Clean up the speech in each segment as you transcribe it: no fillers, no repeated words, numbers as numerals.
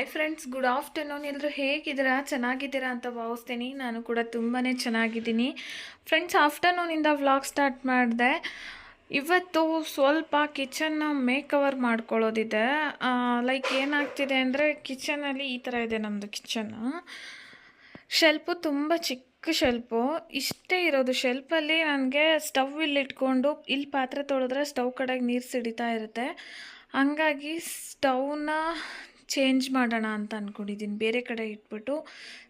Hi friends, good afternoon. ಎಲ್ಲರೂ ಹೇಗಿದ್ದೀರಾ? ಚೆನ್ನಾಗಿದ್ದೀರಾ ಅಂತ ಭಾವಿಸ್ತೀನಿ. ನಾನು ಕೂಡ ತುಂಬಾ ಚೆನ್ನಾಗಿದ್ದೀನಿ. ಫ್ರೆಂಡ್ಸ್, ಆಫ್ಟರ್ನೂನಿಂದ ವ್ಲಾಗ್ ಸ್ಟಾರ್ಟ್ ಮಾಡಿದೆ. ಇವತ್ತು ಸ್ವಲ್ಪ ಕಿಚನ್ನ ಮೇಕ್ ಓವರ್ ಮಾಡ್ಕೊಳ್ಳೋದಿದೆ. ಲೈಕ್ ಏನಾಗ್ತಿದೆ ಅಂದರೆ, ಕಿಚನಲ್ಲಿ ಈ ಥರ ಇದೆ ನಮ್ಮದು ಕಿಚನ್. ಶೆಲ್ಪು ತುಂಬ ಚಿಕ್ಕ ಶೆಲ್ಪು, ಇಷ್ಟೇ ಇರೋದು. ಶೆಲ್ಪಲ್ಲಿ ನನಗೆ ಸ್ಟವ್ ಇಟ್ಕೊಂಡು ಇಲ್ಲಿ ಪಾತ್ರೆ ತೊಳೆದ್ರೆ ಸ್ಟವ್ ಕಡೆಗೆ ನೀರು ಸಿಡಿತಾ ಇರುತ್ತೆ. ಹಂಗಾಗಿ ಸ್ಟವ್ನ ಚೇಂಜ್ ಮಾಡೋಣ ಅಂತ ಅಂದ್ಕೊಂಡಿದ್ದೀನಿ. ಬೇರೆ ಕಡೆ ಇಟ್ಬಿಟ್ಟು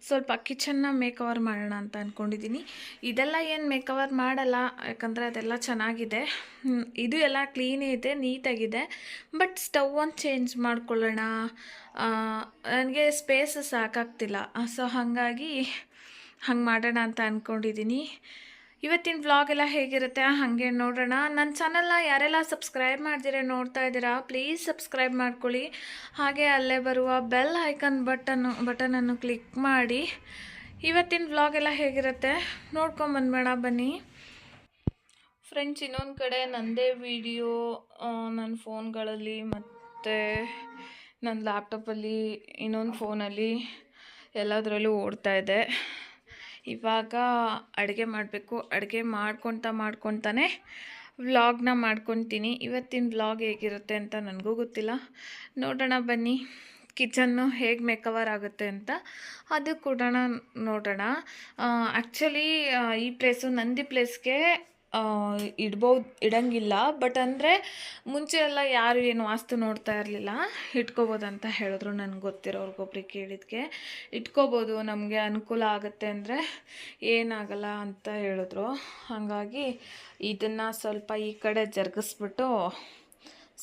ಸ್ವಲ್ಪ ಕಿಚನ್ನ ಮೇಕ್ ಓವರ್ ಮಾಡೋಣ ಅಂತ ಅಂದ್ಕೊಂಡಿದ್ದೀನಿ. ಇದೆಲ್ಲ ಏನು ಮೇಕ್ ಓವರ್ ಮಾಡಲ್ಲ, ಯಾಕಂದರೆ ಅದೆಲ್ಲ ಚೆನ್ನಾಗಿದೆ. ಇದು ಎಲ್ಲ ಕ್ಲೀನೇ ಇದೆ, ನೀಟಾಗಿದೆ. ಬಟ್ ಸ್ಟವ್ ಒಂದು ಚೇಂಜ್ ಮಾಡ್ಕೊಳ್ಳೋಣ. ನನಗೆ ಸ್ಪೇಸ್ ಸಾಕಾಗ್ತಿಲ್ಲ. ಸೊ ಹಾಗಾಗಿ ಹಂಗೆ ಮಾಡೋಣ ಅಂತ ಅಂದ್ಕೊಂಡಿದ್ದೀನಿ. ಇವತ್ತಿನ ವ್ಲಾಗ್ ಎಲ್ಲ ಹೇಗಿರುತ್ತೆ ಹಾಗೆ ನೋಡೋಣ. ನನ್ನ ಚಾನಲ್ನ ಯಾರೆಲ್ಲ ಸಬ್ಸ್ಕ್ರೈಬ್ ಮಾಡ್ದಿರ ನೋಡ್ತಾ ಇದ್ದೀರಾ, ಪ್ಲೀಸ್ ಸಬ್ಸ್ಕ್ರೈಬ್ ಮಾಡ್ಕೊಳ್ಳಿ. ಹಾಗೆ ಅಲ್ಲೇ ಬರುವ ಬೆಲ್ ಐಕನ್ ಬಟನನ್ನು ಕ್ಲಿಕ್ ಮಾಡಿ. ಇವತ್ತಿನ ವ್ಲಾಗ್ ಎಲ್ಲ ಹೇಗಿರುತ್ತೆ ನೋಡ್ಕೊಂಬಂದ್ಬೇಡ ಬನ್ನಿ. ಫ್ರೆಂಡ್ಸ್, ಇನ್ನೊಂದು ಕಡೆ ನನ್ನದೇ ವಿಡಿಯೋ ನನ್ನ ಫೋನ್ಗಳಲ್ಲಿ ಮತ್ತು ನನ್ನ ಲ್ಯಾಪ್ಟಾಪಲ್ಲಿ, ಇನ್ನೊಂದು ಫೋನಲ್ಲಿ ಎಲ್ಲದರಲ್ಲೂ ಓಡ್ತಾ ಇದೆ. ಇವಾಗ ಅಡುಗೆ ಮಾಡಬೇಕು. ಅಡುಗೆ ಮಾಡ್ಕೊತಾನೆ ವ್ಲಾಗ್ನ ಮಾಡ್ಕೊತೀನಿ. ಇವತ್ತಿನ ವ್ಲಾಗ್ ಹೇಗಿರುತ್ತೆ ಅಂತ ನನಗೂ ಗೊತ್ತಿಲ್ಲ, ನೋಡೋಣ ಬನ್ನಿ. ಕಿಚನ್ನು ಹೇಗೆ ಮೇಕವರ್ ಆಗುತ್ತೆ ಅಂತ ಅದು ಕೂಡ ನೋಡೋಣ. ಆ್ಯಕ್ಚುಲಿ ಈ ಪ್ಲೇಸು ನಂದಿ ಪ್ಲೇಸ್ಗೆ ಇಡಂಗಿಲ್ಲ. ಬಟ್ ಅಂದರೆ ಮುಂಚೆ ಎಲ್ಲ ಯಾರು ಏನು ವಾಸ್ತು ನೋಡ್ತಾ ಇರಲಿಲ್ಲ, ಇಟ್ಕೋಬೋದಂತ ಹೇಳಿದ್ರು. ನನಗೆ ಗೊತ್ತಿರೋರ್ಗೊಬ್ರಿಗೆ ಕೇಳಿದ್ಕೆ ಇಟ್ಕೋಬೋದು, ನಮಗೆ ಅನುಕೂಲ ಆಗುತ್ತೆ ಅಂದರೆ ಏನಾಗಲ್ಲ ಅಂತ ಹೇಳಿದ್ರು. ಹಾಗಾಗಿ ಇದನ್ನು ಸ್ವಲ್ಪ ಈ ಕಡೆ ಜರುಗಿಸ್ಬಿಟ್ಟು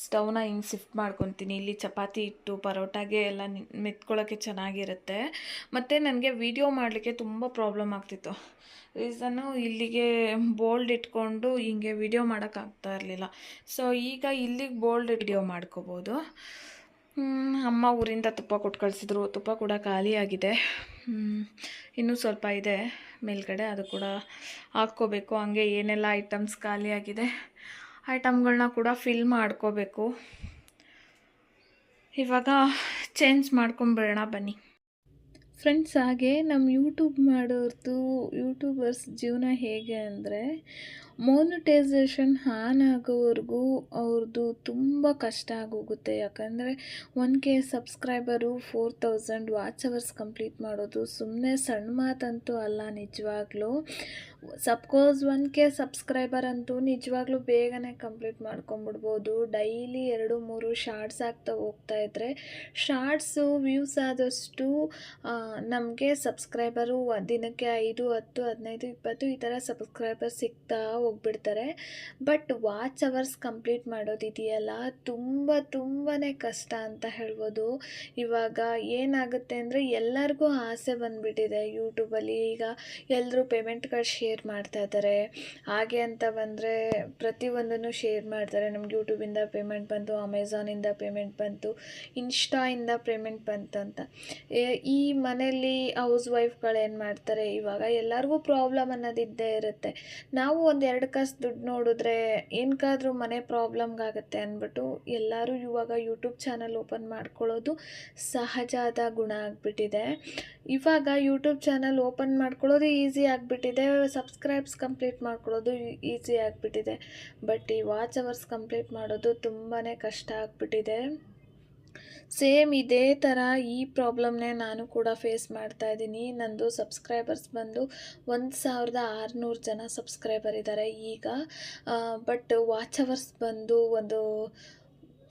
ಸ್ಟವ್ನ ಹಿಂಗೆ ಶಿಫ್ಟ್ ಮಾಡ್ಕೊತೀನಿ. ಇಲ್ಲಿ ಚಪಾತಿ ಇಟ್ಟು ಪರೋಟಾಗೆ ಎಲ್ಲ ಮೆತ್ಕೊಳ್ಳೋಕ್ಕೆ ಚೆನ್ನಾಗಿರುತ್ತೆ. ಮತ್ತು ನನಗೆ ವಿಡಿಯೋ ಮಾಡಲಿಕ್ಕೆ ತುಂಬ ಪ್ರಾಬ್ಲಮ್ ಆಗ್ತಿತ್ತು. ರೀಸನ್ನು ಇಲ್ಲಿಗೆ ಬೋಲ್ಡ್ ಇಟ್ಕೊಂಡು ಹಿಂಗೆ ವಿಡಿಯೋ ಮಾಡೋಕ್ಕಾಗ್ತಾ ಇರಲಿಲ್ಲ. ಸೊ ಈಗ ಇಲ್ಲಿಗೆ ಬೋಲ್ಡ್ ವಿಡಿಯೋ ಮಾಡ್ಕೋಬೋದು. ಅಮ್ಮ ಊರಿಂದ ತುಪ್ಪ ಕೊಟ್ಟು ಕಳಿಸಿದ್ರು. ತುಪ್ಪ ಕೂಡ ಖಾಲಿಯಾಗಿದೆ. ಇನ್ನೂ ಸ್ವಲ್ಪ ಇದೆ ಮೇಲ್ಗಡೆ, ಅದು ಕೂಡ ಹಾಕ್ಕೋಬೇಕು. ಹಂಗೆ ಏನೆಲ್ಲ ಐಟಮ್ಸ್ ಖಾಲಿಯಾಗಿದೆ ಐಟಮ್ಗಳನ್ನ ಕೂಡ ಫಿಲ್ ಮಾಡ್ಕೋಬೇಕು. ಇವಾಗ ಚೇಂಜ್ ಮಾಡ್ಕೊಂಬಿಡೋಣ ಬನ್ನಿ. ಫ್ರೆಂಡ್ಸ್, ಹಾಗೆ ನಮ್ಮ ಯೂಟ್ಯೂಬರ್ಸ್ ಜೀವನ ಹೇಗೆ ಅಂದರೆ, ಮೋನಿಟೈಸೇಷನ್ ಆನ್ ಆಗೋವರೆಗೂ ಅವ್ರದ್ದು ತುಂಬ ಕಷ್ಟ ಆಗೋಗುತ್ತೆ. ಯಾಕಂದರೆ 1K subscriber 4000 watch hours complete ಮಾಡೋದು ಸುಮ್ಮನೆ ಸಣ್ಣ ಮಾತಂತೂ ಅಲ್ಲ. ನಿಜವಾಗ್ಲೂ ಸಪ್ಕೋಸ್ 1K ಸಬ್ಸ್ಕ್ರೈಬರ್ ಅಂತೂ ನಿಜವಾಗ್ಲೂ ಬೇಗನೆ ಕಂಪ್ಲೀಟ್ ಮಾಡ್ಕೊಂಬಿಡ್ಬೋದು. ಡೈಲಿ 2-3 ಶಾರ್ಟ್ಸ್ ಆಗ್ತಾ ಹೋಗ್ತಾ ಇದ್ದರೆ, ಶಾರ್ಟ್ಸು ವ್ಯೂಸ್ ಆದಷ್ಟು ನಮಗೆ ಸಬ್ಸ್ಕ್ರೈಬರು ದಿನಕ್ಕೆ 5, 10, 15, 20 ಈ ಥರ ಸಬ್ಸ್ಕ್ರೈಬರ್ ಸಿಗ್ತಾ ಹೋಗ್ಬಿಡ್ತಾರೆ. ಬಟ್ ವಾಚ್ ಅವರ್ಸ್ ಕಂಪ್ಲೀಟ್ ಮಾಡೋದಿದೆಯಲ್ಲ, ತುಂಬಾ ಕಷ್ಟ ಅಂತ ಹೇಳ್ಬೋದು. ಇವಾಗ ಏನಾಗುತ್ತೆ ಅಂದರೆ, ಎಲ್ಲರಿಗೂ ಆಸೆ ಬಂದುಬಿಟ್ಟಿದೆ ಯೂಟ್ಯೂಬಲ್ಲಿ. ಈಗ ಎಲ್ಲರೂ ಪೇಮೆಂಟ್ಗಳು ಶೇರ್ ಮಾಡ್ತಾ ಇದ್ದಾರೆ. ಹಾಗೆ ಅಂತ ಬಂದರೆ ಪ್ರತಿಯೊಂದನ್ನು ಶೇರ್ ಮಾಡ್ತಾರೆ. ನಮ್ಗೆ ಯೂಟ್ಯೂಬಿಂದ ಪೇಮೆಂಟ್ ಬಂತು, ಅಮೆಝಾನಿಂದ ಪೇಮೆಂಟ್ ಬಂತು, ಇನ್ಸ್ಟಾಯಿಂದ ಪೇಮೆಂಟ್ ಬಂತು ಅಂತ. ಈ ಮನೆಯಲ್ಲಿ ಹೌಸ್ ವೈಫ್ಗಳು ಏನು ಮಾಡ್ತಾರೆ, ಇವಾಗ ಎಲ್ಲರಿಗೂ ಪ್ರಾಬ್ಲಮ್ ಅನ್ನೋದಿದ್ದೇ ಇರುತ್ತೆ. ನಾವು 1-2 ಕಾಸು ದುಡ್ಡು ನೋಡಿದ್ರೆ ಏನಕ್ಕಾದ್ರೂ ಮನೆ ಪ್ರಾಬ್ಲಮ್ಗಾಗುತ್ತೆ ಅಂದ್ಬಿಟ್ಟು ಎಲ್ಲರೂ ಇವಾಗ ಯೂಟ್ಯೂಬ್ ಚಾನಲ್ ಓಪನ್ ಮಾಡ್ಕೊಳ್ಳೋದು ಸಹಜವಾದ ಗುಣ ಆಗಿಬಿಟ್ಟಿದೆ. ಇವಾಗ ಯೂಟ್ಯೂಬ್ ಚಾನಲ್ ಓಪನ್ ಮಾಡ್ಕೊಳ್ಳೋದು ಈಸಿ ಆಗಿಬಿಟ್ಟಿದೆ, ಸಬ್ಸ್ಕ್ರೈಬ್ಸ್ ಕಂಪ್ಲೀಟ್ ಮಾಡ್ಕೊಳ್ಳೋದು ಈಸಿ ಆಗಿಬಿಟ್ಟಿದೆ. ಬಟ್ ಈ ವಾಚ್ ಅವರ್ಸ್ ಕಂಪ್ಲೀಟ್ ಮಾಡೋದು ತುಂಬಾ ಕಷ್ಟ ಆಗಿಬಿಟ್ಟಿದೆ. ಸೇಮ್ ಇದೇ ಥರ ಈ ಪ್ರಾಬ್ಲಮ್ನೇ ನಾನು ಕೂಡ ಫೇಸ್ ಮಾಡ್ತಾ ಇದ್ದೀನಿ. ನಂದು ಸಬ್ಸ್ಕ್ರೈಬರ್ಸ್ ಬಂದು 1600 ಜನ ಸಬ್ಸ್ಕ್ರೈಬರ್ ಇದ್ದಾರೆ ಈಗ. ಬಟ್ ವಾಚ್ ಅವರ್ಸ್ ಬಂದು ಒಂದು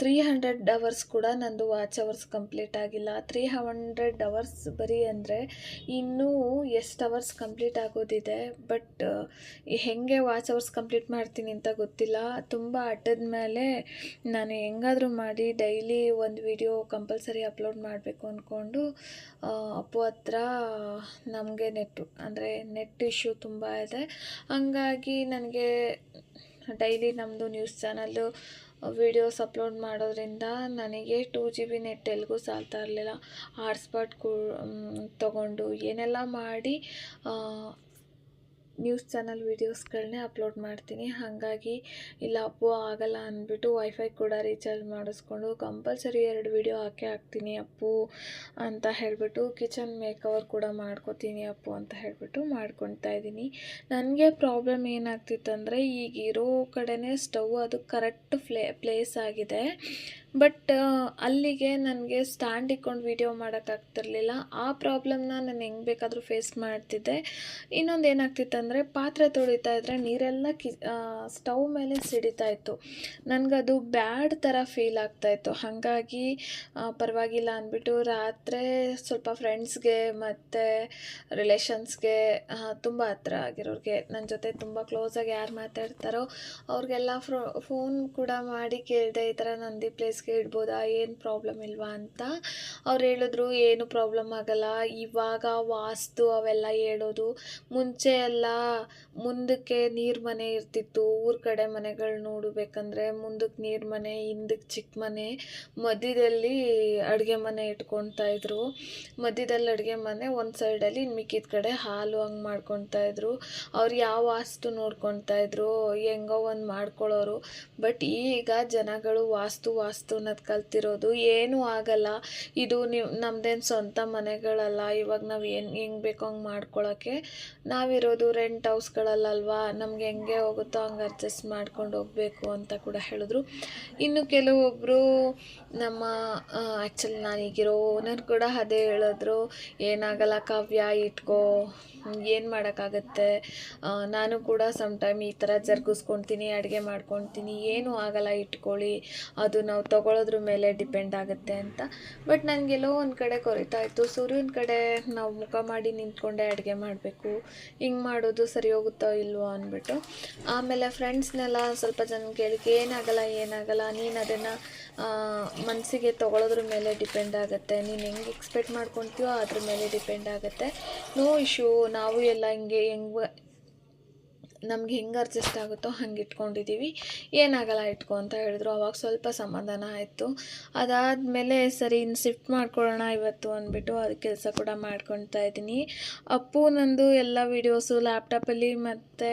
300 ಅವರ್ಸ್ ಕೂಡ ನಂದು ವಾಚ್ ಅವರ್ಸ್ ಕಂಪ್ಲೀಟ್ ಆಗಿಲ್ಲ. 300 ಅವರ್ಸ್ ಬರೀ ಅಂದರೆ ಇನ್ನೂ ಎಷ್ಟು ಅವರ್ಸ್ ಕಂಪ್ಲೀಟ್ ಆಗೋದಿದೆ. ಬಟ್ ಹೇಗೆ ವಾಚ್ ಅವರ್ಸ್ ಕಂಪ್ಲೀಟ್ ಮಾಡ್ತೀನಿ ಅಂತ ಗೊತ್ತಿಲ್ಲ. ತುಂಬ ಅಡ್ಡದ ಮೇಲೆ ನಾನು ಹೆಂಗಾದರೂ ಮಾಡಿ ಡೈಲಿ ಒಂದು ವಿಡಿಯೋ ಕಂಪಲ್ಸರಿ ಅಪ್ಲೋಡ್ ಮಾಡಬೇಕು ಅಂದ್ಕೊಂಡು, ಅಪ್ಪು ಹತ್ರ ನಮಗೆ ನೆಟ್ ಇಶ್ಯೂ ತುಂಬ ಇದೆ. ಹಂಗಾಗಿ ನನಗೆ ಡೈಲಿ ನಮ್ಮದು ನ್ಯೂಸ್ ಚಾನಲ್ಲು ವೀಡಿಯೋಸ್ ಅಪ್ಲೋಡ್ ಮಾಡೋದ್ರಿಂದ ನನಗೆ 2 GB ನೆಟ್ ಎಲ್ಲಿಗೂ ಸಾಲ್ತಾ ಇರಲಿಲ್ಲ. ಹಾಟ್ಸ್ಪಾಟ್ ತೊಗೊಂಡು ಏನೆಲ್ಲ ಮಾಡಿ ನ್ಯೂಸ್ ಚಾನಲ್ ವೀಡಿಯೋಸ್ಗಳನ್ನೇ ಅಪ್ಲೋಡ್ ಮಾಡ್ತೀನಿ. ಹಾಗಾಗಿ ಇಲ್ಲ ಅಪ್ಪು ಆಗಲ್ಲ ಅಂದ್ಬಿಟ್ಟು ವೈಫೈ ಕೂಡ ರೀಚಾರ್ಜ್ ಮಾಡಿಸ್ಕೊಂಡು ಕಂಪಲ್ಸರಿ 2 ವೀಡಿಯೋ ಹಾಕ್ತೀನಿ ಅಪ್ಪು ಅಂತ ಹೇಳಿಬಿಟ್ಟು, ಕಿಚನ್ ಮೇಕವರ್ ಕೂಡ ಮಾಡ್ಕೋತೀನಿ ಅಪ್ಪು ಅಂತ ಹೇಳಿಬಿಟ್ಟು ಮಾಡ್ಕೊತಾ ಇದ್ದೀನಿ. ನನಗೆ ಪ್ರಾಬ್ಲಮ್ ಏನಾಗ್ತಿತ್ತಂದರೆ, ಈಗ ಇರೋ ಕಡೆನೇ ಸ್ಟವ್ ಅದು ಕರೆಕ್ಟ್ ಪ್ಲೇಸ್ ಆಗಿದೆ, ಬಟ್ ಅಲ್ಲಿಗೆ ನನಗೆ ಸ್ಟ್ಯಾಂಡ್ ಇಟ್ಕೊಂಡು ವೀಡಿಯೋ ಮಾಡೋಕ್ಕಾಗ್ತಿರ್ಲಿಲ್ಲ. ಆ ಪ್ರಾಬ್ಲಮ್ನ ನಾನು ಹೆಂಗೆ ಬೇಕಾದರೂ ಫೇಸ್ ಮಾಡ್ತಿದ್ದೆ. ಇನ್ನೊಂದು ಏನಾಗ್ತಿತ್ತಂದರೆ, ಪಾತ್ರೆ ತೊಳಿತಾ ಇದ್ದರೆ ನೀರೆಲ್ಲ ಸ್ಟವ್ ಮೇಲೆ ಸಿಡಿತಾ ಇತ್ತು. ನನಗದು ಬ್ಯಾಡ್ ಥರ ಫೀಲ್ ಆಗ್ತಾಯಿತ್ತು. ಹಾಗಾಗಿ ಪರವಾಗಿಲ್ಲ ಅಂದ್ಬಿಟ್ಟು ರಾತ್ರಿ ಸ್ವಲ್ಪ ಫ್ರೆಂಡ್ಸ್ಗೆ ಮತ್ತು ರಿಲೇಷನ್ಸ್ಗೆ ತುಂಬ ಹತ್ರ ಆಗಿರೋರಿಗೆ, ನನ್ನ ಜೊತೆ ತುಂಬ ಕ್ಲೋಸಾಗಿ ಯಾರು ಮಾತಾಡ್ತಾರೋ ಅವ್ರಿಗೆಲ್ಲ ಫೋನ್ ಕೂಡ ಮಾಡಿ ಕೇಳಿದೆ, ಈ ಥರ ನಂದಿ ಪ್ಲೇಸ್ಗೆ ಇಡ್ಬೋದಾ, ಏನು ಪ್ರಾಬ್ಲಮ್ ಇಲ್ವಾ ಅಂತ. ಅವ್ರು ಹೇಳಿದ್ರು ಏನು ಪ್ರಾಬ್ಲಮ್ ಆಗಲ್ಲ, ಇವಾಗ ವಾಸ್ತು ಅವೆಲ್ಲ ಹೇಳೋದು. ಮುಂಚೆ ಎಲ್ಲ ಮುಂದಕ್ಕೆ ನೀರು ಮನೆ ಇರ್ತಿತ್ತು, ಊರ ಕಡೆ ಮನೆಗಳು ನೋಡಬೇಕಂದ್ರೆ ಮುಂದಕ್ಕೆ ನೀರು ಮನೆ, ಹಿಂದಕ್ಕೆ ಚಿಕ್ಕ ಮನೆ, ಮಧ್ಯದಲ್ಲಿ ಅಡುಗೆ ಮನೆ ಇಟ್ಕೊತಾ ಇದ್ರು. ಮಧ್ಯದಲ್ಲಿ ಅಡುಗೆ ಮನೆ, ಒಂದು ಸೈಡಲ್ಲಿ ಮಿಕ್ಕಿದ ಕಡೆ ಹಾಲು ಹಂಗೆ ಮಾಡ್ಕೊತಾ ಇದ್ರು. ಅವ್ರು ಯಾವ ವಾಸ್ತು ನೋಡ್ಕೊತಾ ಇದ್ರು, ಹೆಂಗೋ ಒಂದು ಮಾಡ್ಕೊಳ್ಳೋರು. ಬಟ್ ಈಗ ಜನಗಳು ವಾಸ್ತು ಅನ್ನೋದು ಕಲ್ತಿರೋದು. ಏನೂ ಆಗಲ್ಲ, ಇದು ನಮ್ಮದೇನು ಸ್ವಂತ ಮನೆಗಳಲ್ಲ, ಇವಾಗ ನಾವು ಹೆಂಗೆ ಬೇಕೋ ಹಂಗೆ ಮಾಡ್ಕೊಳ್ಳೋಕ್ಕೆ, ನಾವಿರೋದು ರೆಂಟ್ ಹೌಸ್ಗಳಲ್ಲಲ್ವಾ, ನಮ್ಗೆ ಹೆಂಗೆ ಹೋಗುತ್ತೋ ಹಂಗೆ ಅಡ್ಜಸ್ಟ್ ಮಾಡ್ಕೊಂಡು ಹೋಗಬೇಕು ಅಂತ ಕೂಡ ಹೇಳಿದ್ರು. ಇನ್ನು ಕೆಲವೊಬ್ಬರು ನಮ್ಮ ಆ್ಯಕ್ಚುಲಿ ನಾನೀಗಿರೋ ಓನರ್ ಕೂಡ ಅದೇ ಹೇಳಿದ್ರು, ಏನಾಗಲ್ಲ ಕಾವ್ಯ ಇಟ್ಕೋ, ಏನು ಮಾಡೋಕ್ಕಾಗತ್ತೆ, ನಾನು ಕೂಡ ಸಮ್ಟೈಮ್ ಈ ಥರ ಜರುಗಿಸ್ಕೊತೀನಿ, ಅಡುಗೆ ಮಾಡ್ಕೊತೀನಿ, ಏನೂ ಆಗಲ್ಲ ಇಟ್ಕೊಳ್ಳಿ, ಅದು ನಾವು ತೊಗೊಳೋದ್ರ ಮೇಲೆ ಡಿಪೆಂಡ್ ಆಗುತ್ತೆ ಅಂತ. ಬಟ್ ನನಗೆಲ್ಲೋ ಒಂದು ಕಡೆ ಕೊರಿತಾ ಇತ್ತು, ಸೂರ್ಯನ ಕಡೆ ನಾವು ಮುಖ ಮಾಡಿ ನಿಂತ್ಕೊಂಡೆ ಅಡುಗೆ ಮಾಡಬೇಕು, ಹಿಂಗೆ ಮಾಡೋದು ಸರಿ ಹೋಗುತ್ತೋ ಇಲ್ವೋ ಅಂದ್ಬಿಟ್ಟು. ಆಮೇಲೆ ಫ್ರೆಂಡ್ಸ್ನೆಲ್ಲ ಸ್ವಲ್ಪ ಜನ ಕೇಳಿಕೆ, ಏನಾಗಲ್ಲ, ನೀನು ಅದನ್ನು ಮನಸ್ಸಿಗೆ ತೊಗೊಳೋದ್ರ ಮೇಲೆ ಡಿಪೆಂಡ್ ಆಗುತ್ತೆ, ನೀನು ಹೆಂಗೆ ಎಕ್ಸ್ಪೆಕ್ಟ್ ಮಾಡ್ಕೊತೀವೋ ಅದ್ರ ಮೇಲೆ ಡಿಪೆಂಡ್ ಆಗುತ್ತೆ, ನೋ ಇಶ್ಯೂ, ನಾವು ಎಲ್ಲ ಹೆಂಗೆ ನಮ್ಗೆ ಹೆಂಗೆ ಅಡ್ಜಸ್ಟ್ ಆಗುತ್ತೋ ಹಂಗೆ ಇಟ್ಕೊಂಡಿದ್ದೀವಿ, ಏನಾಗಲ್ಲ ಇಟ್ಕೊ ಅಂತ ಹೇಳಿದ್ರು. ಅವಾಗ ಸ್ವಲ್ಪ ಸಮಾಧಾನ ಆಯಿತು. ಅದಾದಮೇಲೆ ಸರಿ ಇನ್ನು ಶಿಫ್ಟ್ ಮಾಡ್ಕೊಳ್ಳೋಣ ಇವತ್ತು ಅಂದ್ಬಿಟ್ಟು ಅದು ಕೆಲಸ ಕೂಡ ಮಾಡ್ಕೊತಾ ಇದ್ದೀನಿ. ಅಪ್ಪು ನಂದು ಎಲ್ಲ ವೀಡಿಯೋಸು ಲ್ಯಾಪ್ಟಾಪಲ್ಲಿ ಮತ್ತು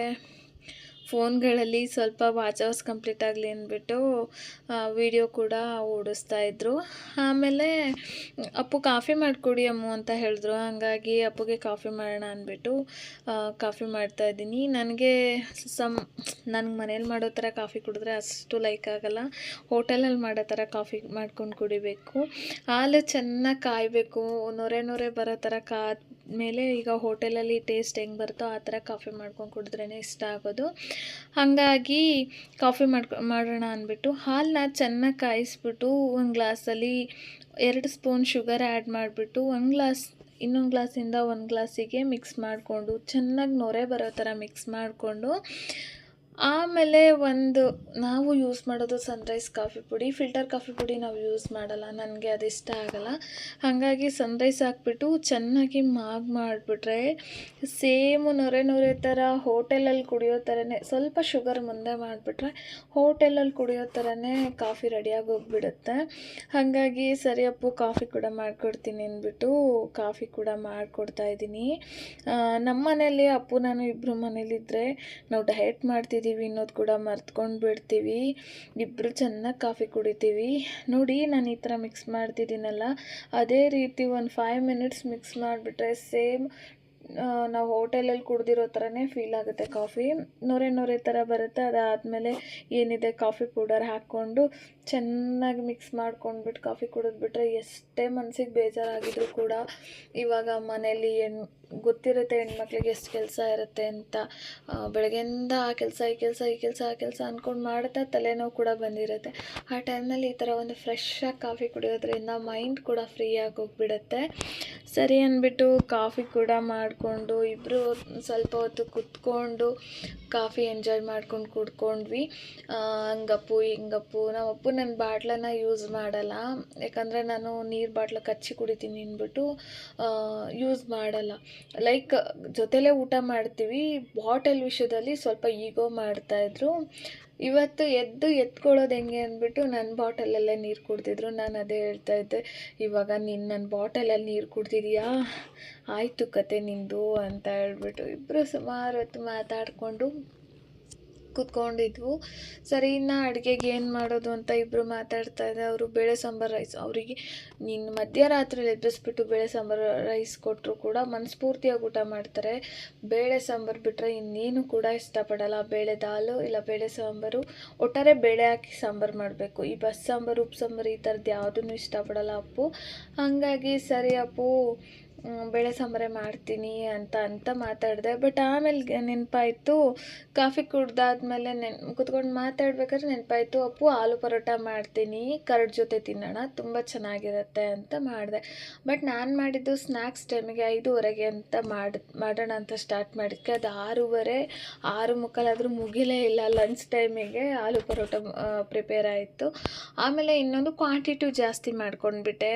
ಫೋನ್ಗಳಲ್ಲಿ ಸ್ವಲ್ಪ ವಾಚ್ ಅವರ್ಸ್ ಕಂಪ್ಲೀಟ್ ಆಗಲಿ ಅಂದ್ಬಿಟ್ಟು ವಿಡಿಯೋ ಕೂಡ ಓಡಿಸ್ತಾಯಿದ್ರು. ಆಮೇಲೆ ಅಪ್ಪು ಕಾಫಿ ಮಾಡಿಕೊಡಿ ಅಮ್ಮು ಅಂತ ಹೇಳಿದ್ರು. ಹಾಗಾಗಿ ಅಪ್ಪುಗೆ ಕಾಫಿ ಮಾಡೋಣ ಅಂದ್ಬಿಟ್ಟು ಕಾಫಿ ಮಾಡ್ತಾಯಿದ್ದೀನಿ. ನನಗೆ ನನಗೆ ಮನೇಲಿ ಮಾಡೋ ಥರ ಕಾಫಿ ಕುಡಿದ್ರೆ ಅಷ್ಟು ಲೈಕ್ ಆಗೋಲ್ಲ, ಹೋಟೆಲಲ್ಲಿ ಮಾಡೋ ಥರ ಕಾಫಿ ಮಾಡ್ಕೊಂಡು ಕುಡಿಬೇಕು. ಹಾಲು ಚೆನ್ನಾಗಿ ಕಾಯಬೇಕು, ನೊರೆ ಬರೋ ಥರ ಮೇಲೆ ಈಗ ಹೋಟೆಲಲ್ಲಿ ಟೇಸ್ಟ್ ಹೆಂಗೆ ಬರುತ್ತೋ ಆ ಥರ ಕಾಫಿ ಮಾಡ್ಕೊಂಡು ಕುಡಿದ್ರೇ ಇಷ್ಟ ಆಗೋದು. ಹಾಗಾಗಿ ಕಾಫಿ ಮಾಡೋಣ ಅಂದ್ಬಿಟ್ಟು ಹಾಲನ್ನ ಚೆನ್ನಾಗಿ ಕಾಯಿಸ್ಬಿಟ್ಟು ಒಂದು ಗ್ಲಾಸಲ್ಲಿ 2 ಸ್ಪೂನ್ ಶುಗರ್ ಆ್ಯಡ್ ಮಾಡಿಬಿಟ್ಟು ಇನ್ನೊಂದು ಗ್ಲಾಸಿಂದ ಒಂದು ಗ್ಲಾಸಿಗೆ ಮಿಕ್ಸ್ ಮಾಡಿಕೊಂಡು ಚೆನ್ನಾಗಿ ನೊರೆ ಬರೋ ಥರ ಮಿಕ್ಸ್ ಮಾಡಿಕೊಂಡು, ಆಮೇಲೆ ನಾವು ಯೂಸ್ ಮಾಡೋದು ಸನ್ರೈಸ್ ಕಾಫಿ ಪುಡಿ, ಫಿಲ್ಟರ್ ಕಾಫಿ ಪುಡಿ ನಾವು ಯೂಸ್ ಮಾಡಲ್ಲ, ನನಗೆ ಅದು ಇಷ್ಟ ಆಗಲ್ಲ. ಹಾಗಾಗಿ ಸನ್ರೈಸ್ ಹಾಕ್ಬಿಟ್ಟು ಚೆನ್ನಾಗಿ ಮಾಡಿಬಿಟ್ರೆ ಸೇಮು ನೊರೆ ಥರ ಹೋಟೆಲಲ್ಲಿ ಕುಡಿಯೋ ಥರನೇ, ಸ್ವಲ್ಪ ಶುಗರ್ ಮುಂದೆ ಮಾಡಿಬಿಟ್ರೆ ಹೋಟೆಲಲ್ಲಿ ಕುಡಿಯೋ ಥರನೇ ಕಾಫಿ ರೆಡಿಯಾಗಿ ಹೋಗ್ಬಿಡುತ್ತೆ. ಹಾಗಾಗಿ ಸರಿ ಅಪ್ಪು ಕಾಫಿ ಕೂಡ ಮಾಡಿಕೊಡ್ತೀನಿ ಅಂದ್ಬಿಟ್ಟು ಕಾಫಿ ಕೂಡ ಮಾಡಿಕೊಡ್ತಾಯಿದ್ದೀನಿ. ನಮ್ಮ ಮನೇಲಿ ಅಪ್ಪು ನಾನು ಇಬ್ಬರು ಮನೇಲಿದ್ದರೆ ನಾವು ಡಯಟ್ ಮಾಡ್ತಿದ್ದೀವಿ ಅನ್ನೋದು ಕೂಡ ಮರ್ತ್ಕೊಂಡು ಬಿಡ್ತೀವಿ. ಇಬ್ಬರು ಚೆನ್ನಾಗಿ ಕಾಫಿ ಕುಡಿತೀವಿ. ನೋಡಿ ನಾನು ಈ ಥರ ಮಿಕ್ಸ್ ಮಾಡ್ತಿದ್ದೀನಲ್ಲ, ಅದೇ ರೀತಿ ಒಂದು 5 ಮಿನಿಟ್ಸ್ ಮಿಕ್ಸ್ ಮಾಡಿಬಿಟ್ರೆ ಸೇಮ್ ನಾವು ಹೋಟೆಲಲ್ಲಿ ಕುಡ್ದಿರೋ ಥರನೇ ಫೀಲ್ ಆಗುತ್ತೆ. ಕಾಫಿ ನೊರೆ ಥರ ಬರುತ್ತೆ. ಅದಾದಮೇಲೆ ಏನಿದೆ ಕಾಫಿ ಪೌಡರ್ ಹಾಕ್ಕೊಂಡು ಚೆನ್ನಾಗಿ ಮಿಕ್ಸ್ ಮಾಡ್ಕೊಂಡ್ಬಿಟ್ಟು ಕಾಫಿ ಕುಡಿದ್ಬಿಟ್ರೆ ಎಷ್ಟೇ ಮನಸ್ಸಿಗೆ ಬೇಜಾರಾಗಿದ್ರೂ ಕೂಡ, ಇವಾಗ ಮನೇಲಿ ಗೊತ್ತಿರುತ್ತೆ ಹೆಣ್ಮಕ್ಳಿಗೆ ಎಷ್ಟು ಕೆಲಸ ಇರುತ್ತೆ ಅಂತ, ಬೆಳಗ್ಗೆಯಿಂದ ಆ ಕೆಲಸ ಈ ಕೆಲಸ ಅಂದ್ಕೊಂಡು ಮಾಡ್ತಾ ತಲೆನೋವು ಕೂಡ ಬಂದಿರುತ್ತೆ. ಆ ಟೈಮ್ನಲ್ಲಿ ಈ ಥರ ಒಂದು ಫ್ರೆಶ್ಶಾಗಿ ಕಾಫಿ ಕುಡಿಯೋದ್ರಿಂದ ಮೈಂಡ್ ಕೂಡ ಫ್ರೀಯಾಗಿ ಹೋಗ್ಬಿಡುತ್ತೆ. ಸರಿ ಅಂದ್ಬಿಟ್ಟು ಕಾಫಿ ಕೂಡ ಮಾಡಿಕೊಂಡು ಇಬ್ಬರು ಸ್ವಲ್ಪ ಹೊತ್ತು ಕುತ್ಕೊಂಡು ಕಾಫಿ ಎಂಜಾಯ್ ಮಾಡ್ಕೊಂಡು ಕುಡ್ಕೊಂಡ್ವಿ. ಹಂಗಪ್ಪು ಹಿಂಗಪ್ಪು. ನಮ್ಮ ಅಪ್ಪು ನನ್ನ ಬಾಟ್ಲನ್ನು ಯೂಸ್ ಮಾಡಲ್ಲ, ಯಾಕಂದರೆ ನಾನು ನೀರು ಬಾಟ್ಲ ಕಚ್ಚಿ ಕುಡಿತೀನಿ ಅಂದ್ಬಿಟ್ಟು ಯೂಸ್ ಮಾಡಲ್ಲ. ಜೊತೆಲೇ ಊಟ ಮಾಡ್ತೀವಿ, ಬಾಟಲ್ ವಿಷಯದಲ್ಲಿ ಸ್ವಲ್ಪ ಈಗೋ ಮಾಡ್ತಾಯಿದ್ರು. ಇವತ್ತು ಎತ್ಕೊಳ್ಳೋದು ಹೆಂಗೆ ಅಂದ್ಬಿಟ್ಟು ನನ್ನ ಬಾಟಲಲ್ಲೇ ನೀರು ಕುಡ್ದಿದ್ರು. ನಾನು ಅದೇ ಹೇಳ್ತಾ ಇದ್ದೆ, ಇವಾಗ ನೀನು ನನ್ನ ಬಾಟಲಲ್ಲಿ ನೀರು ಕುಡ್ದಿದೀಯಾ, ಆಯಿತು ಕತೆ ನಿಂದು ಅಂತ ಹೇಳ್ಬಿಟ್ಟು ಇಬ್ಬರು ಸುಮಾರು ಹೊತ್ತು ಮಾತಾಡಿಕೊಂಡು ಕೂತ್ಕೊಂಡಿದ್ವು. ಸರಿ ಇನ್ನು ಅಡುಗೆಗೆ ಏನು ಮಾಡೋದು ಅಂತ ಇಬ್ಬರು ಮಾತಾಡ್ತಾ ಇದ್ದೆ. ಅವರು ಬೇಳೆ ಸಾಂಬಾರು ರೈಸ್, ಅವರಿಗೆ ನೀನು ಮಧ್ಯರಾತ್ರಿ ಎಬ್ಬಿಸ್ಬಿಟ್ಟು ಬೇಳೆ ಸಾಂಬಾರು ರೈಸ್ ಕೊಟ್ಟರು ಕೂಡ ಮನಸ್ಫೂರ್ತಿಯಾಗಿ ಊಟ ಮಾಡ್ತಾರೆ. ಬೇಳೆ ಸಾಂಬಾರು ಬಿಟ್ಟರೆ ಇನ್ನೇನು ಕೂಡ ಇಷ್ಟಪಡಲ್ಲ. ಬೇಳೆ ದಾಲು ಇಲ್ಲ ಬೇಳೆ ಸಾಂಬಾರು, ಒಟ್ಟಾರೆ ಬೇಳೆ ಹಾಕಿ ಸಾಂಬಾರು ಮಾಡಬೇಕು. ಈ ಬಸ್ಸಾಂಬಾರು ಉಪ್ಪು ಈ ಥರದ್ದು ಯಾವುದೂ ಇಷ್ಟಪಡಲ್ಲ ಅಪ್ಪು. ಹಾಗಾಗಿ ಸರಿ ಅಪ್ಪು ಬೇಳೆ ಸಾಂಬಾರೇ ಮಾಡ್ತೀನಿ ಅಂತ ಮಾತಾಡಿದೆ. ಬಟ್ ಆಮೇಲೆ ನೆನಪಾಯಿತು, ಕಾಫಿ ಕುಡ್ದಾದ್ಮೇಲೆ ಕುತ್ಕೊಂಡು ಮಾತಾಡ್ಬೇಕಾದ್ರೆ ನೆನಪಾಯಿತು, ಅಪ್ಪು ಆಲೂ ಪರೋಟ ಮಾಡ್ತೀನಿ ಕರ್ಡ್ ಜೊತೆ ತಿನ್ನೋಣ, ತುಂಬ ಚೆನ್ನಾಗಿರುತ್ತೆ ಅಂತ ಮಾಡಿದೆ. ಬಟ್ ನಾನು ಮಾಡಿದ್ದು ಸ್ನ್ಯಾಕ್ಸ್ ಟೈಮಿಗೆ 5:30 ಅಂತ ಮಾಡೋಣ ಅಂತ ಸ್ಟಾರ್ಟ್ ಮಾಡಿದ್ಕೆ ಅದು 6:30 6:45 ಮುಗಿಲೇ ಇಲ್ಲ. ಲಂಚ್ ಟೈಮಿಗೆ ಆಲೂ ಪರೋಟ ಪ್ರಿಪೇರ್ ಆಯಿತು. ಆಮೇಲೆ ಇನ್ನೊಂದು ಕ್ವಾಂಟಿಟಿ ಜಾಸ್ತಿ ಮಾಡ್ಕೊಂಡ್ಬಿಟ್ಟೆ.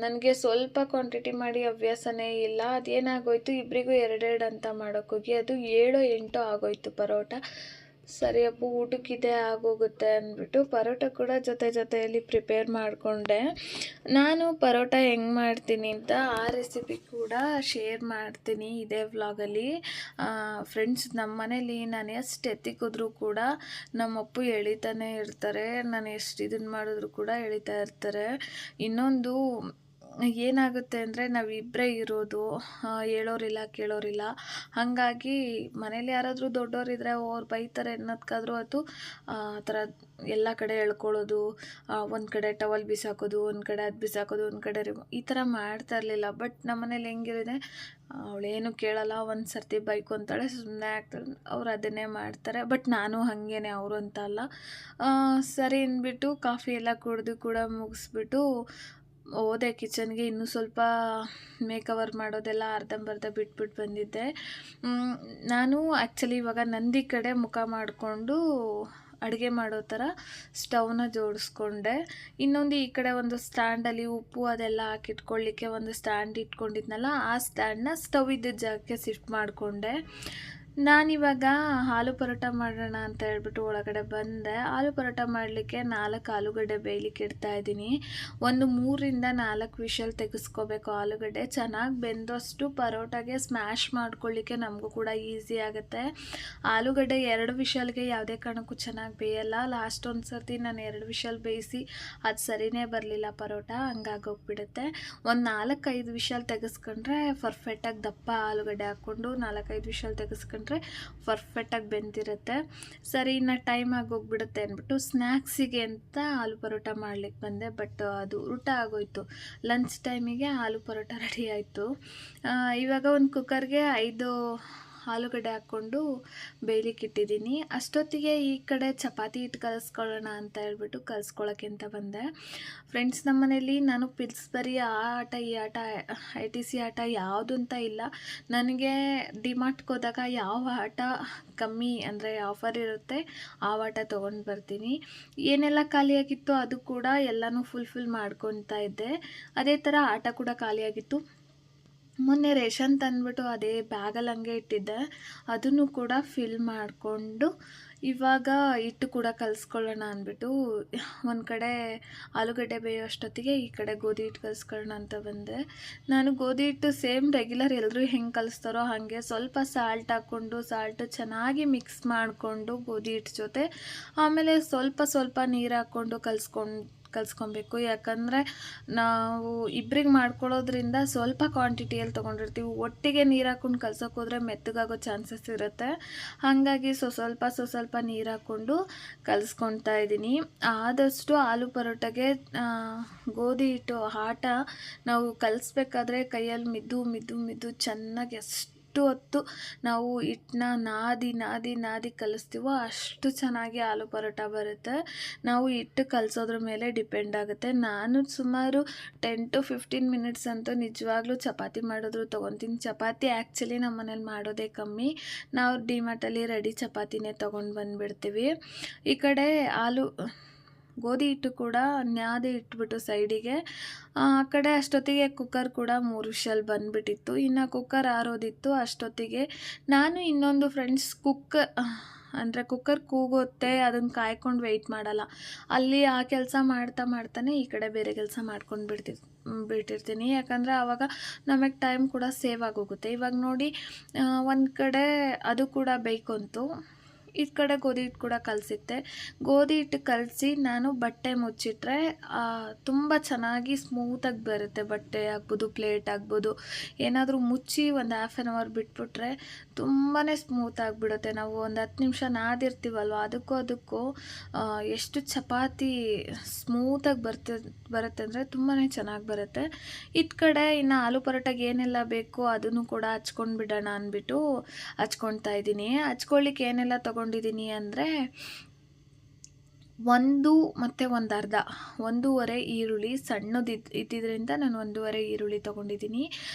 ನನಗೆ ಸ್ವಲ್ಪ ಕ್ವಾಂಟಿಟಿ ಮಾಡಿ ಹವ್ಯಾಸನೇ ಇಲ್ಲ. ಅದೇನಾಗೋಯ್ತು, ಇಬ್ಬರಿಗೂ 2 ಅಂತ ಮಾಡೋಕ್ಕೋಗಿ ಅದು 7-8 ಆಗೋಯ್ತು ಪರೋಟ. ಸರಿ ಅಪ್ಪು ಊಟಕ್ಕಿದೆ ಆಗೋಗುತ್ತೆ ಅಂದ್ಬಿಟ್ಟು ಪರೋಟ ಕೂಡ ಜೊತೆಯಲ್ಲಿ ಪ್ರಿಪೇರ್ ಮಾಡಿಕೊಂಡೆ. ನಾನು ಪರೋಟ ಹೆಂಗೆ ಮಾಡ್ತೀನಿ ಅಂತ ಆ ರೆಸಿಪಿ ಕೂಡ ಶೇರ್ ಮಾಡ್ತೀನಿ ಇದೇ ವ್ಲಾಗಲ್ಲಿ. ಫ್ರೆಂಡ್ಸ್, ನಮ್ಮ ಮನೇಲಿ ನಾನು ಎಷ್ಟು ಎತ್ತಿಕಿದ್ರೂ ಕೂಡ ನಮ್ಮಪ್ಪು ಎಳಿತಾನೆ ಇರ್ತಾರೆ. ನಾನು ಎಷ್ಟು ಇದನ್ನು ಮಾಡಿದ್ರು ಕೂಡ ಎಳಿತಾ ಇರ್ತಾರೆ. ಇನ್ನೊಂದು ಏನಾಗುತ್ತೆ ಅಂದರೆ ನಾವಿಬ್ಬರೇ ಇರೋದು, ಹೇಳೋರಿಲ್ಲ ಕೇಳೋರಿಲ್ಲ. ಹಾಗಾಗಿ ಮನೇಲಿ ಯಾರಾದರೂ ದೊಡ್ಡವರಿದ್ದರೆ ಅವ್ರು ಬೈತಾರೆ ಅನ್ನೋದಕ್ಕಾದರೂ ಅದು ಆ ಥರ ಎಲ್ಲ ಕಡೆ ಎಳ್ಕೊಳ್ಳೋದು, ಒಂದು ಕಡೆ ಟವಲ್ ಬಿಸಾಕೋದು, ಒಂದು ಕಡೆ ಅದು ಬಿಸಾಕೋದು, ಒಂದು ಕಡೆ ಈ ಥರ ಮಾಡ್ತಾ ಇರಲಿಲ್ಲ. ಬಟ್ ನಮ್ಮ ಮನೇಲಿ ಹೆಂಗಿರುತ್ತೆ, ಅವಳೇನು ಕೇಳಲ್ಲ, ಒಂದು ಸರ್ತಿ ಬೈಕೊಂತಾಳೆ, ಸುಮ್ಮನೆ ಆಗ್ತಾಳೆ, ಅವ್ರು ಅದನ್ನೇ ಮಾಡ್ತಾರೆ. ಬಟ್ ನಾನು ಹಾಗೇನೆ, ಅವರು ಅಂತ ಅಲ್ಲ. ಸರಿ ಅಂದ್ಬಿಟ್ಟು ಕಾಫಿ ಎಲ್ಲ ಕುಡಿದು ಕೂಡ ಮುಗಿಸ್ಬಿಟ್ಟು ಹೋದೆ ಕಿಚನ್ಗೆ. ಇನ್ನೂ ಸ್ವಲ್ಪ ಮೇಕವರ್ ಮಾಡೋದೆಲ್ಲ ಅರ್ಧಂಬರ್ಧ ಬಿಟ್ಬಿಟ್ಟು ಬಂದಿದ್ದೆ. ನಾನು ಆ್ಯಕ್ಚುಲಿ ಇವಾಗ ನಂದಿ ಕಡೆ ಮುಖ ಮಾಡಿಕೊಂಡು ಅಡುಗೆ ಮಾಡೋ ಥರ ಸ್ಟವ್ನ ಜೋಡಿಸ್ಕೊಂಡೆ. ಇನ್ನೊಂದು ಈ ಕಡೆ ಒಂದು ಸ್ಟ್ಯಾಂಡಲ್ಲಿ ಉಪ್ಪು ಅದೆಲ್ಲ ಹಾಕಿಟ್ಕೊಳ್ಳಿಕ್ಕೆ ಒಂದು ಸ್ಟ್ಯಾಂಡ್ ಇಟ್ಕೊಂಡಿದ್ನಲ್ಲ, ಆ ಸ್ಟ್ಯಾಂಡನ್ನ ಸ್ಟವ್ ಇದ್ದ ಜಾಗಕ್ಕೆ ಶಿಫ್ಟ್ ಮಾಡಿಕೊಂಡೆ. ನಾನಿವಾಗ ಆಲೂ ಪರೋಟ ಮಾಡೋಣ ಅಂತ ಹೇಳ್ಬಿಟ್ಟು ಒಳಗಡೆ ಬಂದೆ. ಆಲೂ ಪರೋಟ ಮಾಡಲಿಕ್ಕೆ 4 ಆಲೂಗಡ್ಡೆ ಬೇಯಲಿಕ್ಕೆ ಇಡ್ತಾಯಿದ್ದೀನಿ. ಒಂದು 3-4 ವಿಷಲ್ ತೆಗೆಸ್ಕೋಬೇಕು. ಆಲೂಗಡ್ಡೆ ಚೆನ್ನಾಗಿ ಬೆಂದಷ್ಟು ಪರೋಟಾಗೆ ಸ್ಮ್ಯಾಶ್ ಮಾಡ್ಕೊಳ್ಳಿಕ್ಕೆ ನಮಗೂ ಕೂಡ ಈಸಿ ಆಗುತ್ತೆ. ಆಲೂಗಡ್ಡೆ 2 ವಿಷಲ್ಗೆ ಯಾವುದೇ ಕಾರಣಕ್ಕೂ ಚೆನ್ನಾಗಿ ಬೇಯಲ್ಲ. ಲಾಸ್ಟ್ ಒಂದು ಸರ್ತಿ ನಾನು 2 ವಿಷಲ್ ಬೇಯಿಸಿ ಅದು ಸರಿನೇ ಬರಲಿಲ್ಲ ಪರೋಟ, ಹಂಗಾಗೋಗ್ಬಿಡುತ್ತೆ. ಒಂದು 4-5 ವಿಷಲ್ ತೆಗೆಸ್ಕೊಂಡ್ರೆ ಪರ್ಫೆಕ್ಟಾಗಿ ದಪ್ಪ ಆಲೂಗಡ್ಡೆ ಹಾಕ್ಕೊಂಡು 4-5 ವಿಷಲ್ ತೆಗೆಸ್ಕೊಂಡ್ರೆ ಪರ್ಫೆಕ್ಟಾಗಿ ಬೆಂದಿರುತ್ತೆ. ಸರಿ, ಇನ್ನು ಟೈಮ್ ಆಗೋಗ್ಬಿಡುತ್ತೆ ಅಂದ್ಬಿಟ್ಟು ಸ್ನ್ಯಾಕ್ಸಿಗೆ ಅಂತ ಆಲೂ ಪರೋಟ ಮಾಡ್ಲಿಕ್ಕೆ ಬಂದೆ. ಬಟ್ ಅದು ಊಟ ಆಗೋಯ್ತು. ಲಂಚ್ ಟೈಮಿಗೆ ಆಲೂ ಪರೋಟ ರೆಡಿ ಆಯಿತು. ಇವಾಗ ಒಂದು ಕುಕ್ಕರ್ಗೆ 5 ಆಲೂಗಡ್ಡೆ ಹಾಕ್ಕೊಂಡು ಬೇಯಲಿಕ್ಕೆ ಇಟ್ಟಿದ್ದೀನಿ. ಅಷ್ಟೊತ್ತಿಗೆ ಈ ಕಡೆ ಚಪಾತಿ ಹಿಟ್ಟು ಕಲಿಸ್ಕೊಳ್ಳೋಣ ಅಂತ ಹೇಳ್ಬಿಟ್ಟು ಕಲಿಸ್ಕೊಳ್ಳೋಕ್ಕೆ ಅಂತ ಬಂದೆ. ಫ್ರೆಂಡ್ಸ್, ನಮ್ಮ ಮನೇಲಿ ನಾನು ಪಿಲ್ಸ್ಬರಿ ಆ ಆಟ ಈ ಆಟ ITC ಆಟ ಯಾವುದು ಅಂತ ಇಲ್ಲ. ನನಗೆ ಡಿಮಾರ್ಟ್ಗೆ ಹೋದಾಗ ಯಾವ ಆಟ ಕಮ್ಮಿ ಅಂದರೆ ಆಫರ್ ಇರುತ್ತೆ ಆ ಆಟ ತೊಗೊಂಡು ಬರ್ತೀನಿ. ಏನೆಲ್ಲ ಖಾಲಿಯಾಗಿತ್ತು ಅದು ಕೂಡ ಎಲ್ಲನೂ ಫುಲ್ಫಿಲ್ ಮಾಡ್ಕೊತಾ ಇದ್ದೆ. ಅದೇ ಥರ ಆಟ ಕೂಡ ಖಾಲಿಯಾಗಿತ್ತು. ಮೊನ್ನೆ ರೇಷನ್ ತಂದುಬಿಟ್ಟು ಅದೇ ಬ್ಯಾಗಲ್ಲಿ ಹಂಗೆ ಇಟ್ಟಿದ್ದೆ, ಅದನ್ನು ಕೂಡ ಫಿಲ್ ಮಾಡಿಕೊಂಡು ಇವಾಗ ಹಿಟ್ಟು ಕೂಡ ಕಲಿಸ್ಕೊಳ್ಳೋಣ ಅಂದ್ಬಿಟ್ಟು ಒಂದು ಕಡೆ ಆಲೂಗಡ್ಡೆ ಬೇಯೋ ಅಷ್ಟೊತ್ತಿಗೆ ಈ ಕಡೆ ಗೋಧಿ ಹಿಟ್ಟು ಕಲಿಸ್ಕೊಳ್ಳೋಣ ಅಂತ ಬಂದೆ. ನಾನು ಗೋಧಿ ಹಿಟ್ಟು ಸೇಮ್ ರೆಗ್ಯುಲರ್ ಎಲ್ಲರೂ ಹೆಂಗೆ ಕಲಿಸ್ತಾರೋ ಹಾಗೆ ಸ್ವಲ್ಪ ಸಾಲ್ಟ್ ಹಾಕ್ಕೊಂಡು ಸಾಲ್ಟು ಚೆನ್ನಾಗಿ ಮಿಕ್ಸ್ ಮಾಡಿಕೊಂಡು ಗೋಧಿ ಹಿಟ್ಟು ಜೊತೆ ಆಮೇಲೆ ಸ್ವಲ್ಪ ನೀರು ಹಾಕ್ಕೊಂಡು ಕಲಿಸ್ಕೊಬೇಕು. ಯಾಕಂದರೆ ನಾವು ಇಬ್ಬರಿಗೆ ಮಾಡ್ಕೊಳ್ಳೋದ್ರಿಂದ ಸ್ವಲ್ಪ ಕ್ವಾಂಟಿಟಿಯಲ್ಲಿ ತೊಗೊಂಡಿರ್ತೀವಿ. ಒಟ್ಟಿಗೆ ನೀರು ಹಾಕ್ಕೊಂಡು ಕಲ್ಸೋಕೆ ಹೋದರೆ ಮೆತ್ತಗಾಗೋ ಚಾನ್ಸಸ್ ಇರುತ್ತೆ. ಹಾಗಾಗಿ ಸ್ವಲ್ಪ ನೀರು ಹಾಕ್ಕೊಂಡು ಕಲಿಸ್ಕೊತಾ ಇದ್ದೀನಿ. ಆದಷ್ಟು ಆಲೂ ಪರೋಟಗೆ ಗೋಧಿ ಹಿಟ್ಟು ಆಟ ನಾವು ಕಲಿಸ್ಬೇಕಾದ್ರೆ ಕೈಯಲ್ಲಿ ಮಿದ್ದು ಚೆನ್ನಾಗಿ ಎಷ್ಟು ಹೊತ್ತು ನಾವು ಹಿಟ್ಟನ್ನ ನಾದಿ ಕಲಿಸ್ತೀವೋ ಅಷ್ಟು ಚೆನ್ನಾಗಿ ಆಲೂ ಪರೋಟ ಬರುತ್ತೆ. ನಾವು ಹಿಟ್ಟು ಕಲಿಸೋದ್ರ ಮೇಲೆ ಡಿಪೆಂಡ್ ಆಗುತ್ತೆ. ನಾನು ಸುಮಾರು 10-15 ಮಿನಿಟ್ಸ್ ಅಂತೂ ನಿಜವಾಗ್ಲೂ ಚಪಾತಿ ಮಾಡಿದ್ರು ತೊಗೊತೀನಿ. ಚಪಾತಿ ಆ್ಯಕ್ಚುಲಿ ನಮ್ಮ ಮನೇಲಿ ಮಾಡೋದೇ ಕಮ್ಮಿ. ನಾವು ಡಿಮಾರ್ಟಲ್ಲಿ ರೆಡಿ ಚಪಾತಿನೇ ತೊಗೊಂಡು ಬಂದುಬಿಡ್ತೀವಿ. ಈ ಕಡೆ ಗೋಧಿ ಹಿಟ್ಟು ಕೂಡ ನ್ಯಾದಿ ಇಟ್ಬಿಟ್ಟು ಸೈಡಿಗೆ ಆ ಕಡೆ ಅಷ್ಟೊತ್ತಿಗೆ ಕುಕ್ಕರ್ ಕೂಡ 3 ವಿಷಲ್ ಬಂದುಬಿಟ್ಟಿತ್ತು. ಇನ್ನು ಕುಕ್ಕರ್ ಆರೋದಿತ್ತು. ಅಷ್ಟೊತ್ತಿಗೆ ನಾನು ಇನ್ನೊಂದು ಫ್ರೆಂಡ್ಸ್ ಅಂದರೆ ಕುಕ್ಕರ್ ಕೂಗುತ್ತೆ, ಅದನ್ನು ಕಾಯ್ಕೊಂಡು ವೆಯ್ಟ್ ಮಾಡಲ್ಲ. ಅಲ್ಲಿ ಆ ಕೆಲಸ ಮಾಡ್ತಾನೆ ಈ ಕಡೆ ಬೇರೆ ಕೆಲಸ ಮಾಡ್ಕೊಂಡು ಬಿಟ್ಟಿರ್ತೀನಿ. ಯಾಕಂದರೆ ಆವಾಗ ನಮಗೆ ಟೈಮ್ ಕೂಡ ಸೇವ್ ಆಗೋಗುತ್ತೆ. ಇವಾಗ ನೋಡಿ ಒಂದು ಕಡೆ ಅದು ಕೂಡ ಬೇಯ್ಕೊಂತು, ಈ ಕಡೆ ಗೋಧಿ ಹಿಟ್ಟು ಕೂಡ ಕಲಸಿತ್ತೆ. ಗೋಧಿ ಹಿಟ್ಟು ಕಲಸಿ ನಾನು ಬಟ್ಟೆ ಮುಚ್ಚಿಟ್ರೆ ತುಂಬ ಚೆನ್ನಾಗಿ ಸ್ಮೂತಾಗಿ ಬರುತ್ತೆ. ಬಟ್ಟೆ ಆಗ್ಬೋದು, ಪ್ಲೇಟ್ ಆಗ್ಬೋದು, ಏನಾದರೂ ಮುಚ್ಚಿ ಒಂದು ಹಾಫ್ ಆನ್ ಅವರ್ ಬಿಟ್ಬಿಟ್ರೆ ತುಂಬಾ ಸ್ಮೂತ್ ಆಗಿಬಿಡುತ್ತೆ. ನಾವು ಒಂದು 10 ನಿಮಿಷ ನಾದಿರ್ತೀವಲ್ವ, ಅದಕ್ಕೂ ಎಷ್ಟು ಚಪಾತಿ ಸ್ಮೂತಾಗಿ ಬರುತ್ತೆ ಅಂದರೆ ತುಂಬಾ ಚೆನ್ನಾಗಿ ಬರುತ್ತೆ. ಇತ್ತ ಕಡೆ ಇನ್ನು ಆಲೂ ಪರೋಟಾಗೆ ಏನೆಲ್ಲ ಬೇಕೋ ಅದನ್ನು ಕೂಡ ಹಚ್ಕೊಂಡು ಬಿಡೋಣ ಅಂದ್ಬಿಟ್ಟು ಹಚ್ಕೊಳ್ತಾ ಇದ್ದೀನಿ. ಹಚ್ಕೊಳ್ಳಿಕ್ಕೆ ಏನೆಲ್ಲ ತೊಗೊಂಡಿದ್ದೀನಿ ಅಂದರೆ 1 ಮತ್ತು 1/2 1/2 ಈರುಳ್ಳಿ ಸಣ್ಣದು ಇದ್ದಿದ್ದರಿಂದ ನಾನು 1/2 ಈರುಳ್ಳಿ ತೊಗೊಂಡಿದ್ದೀನಿ.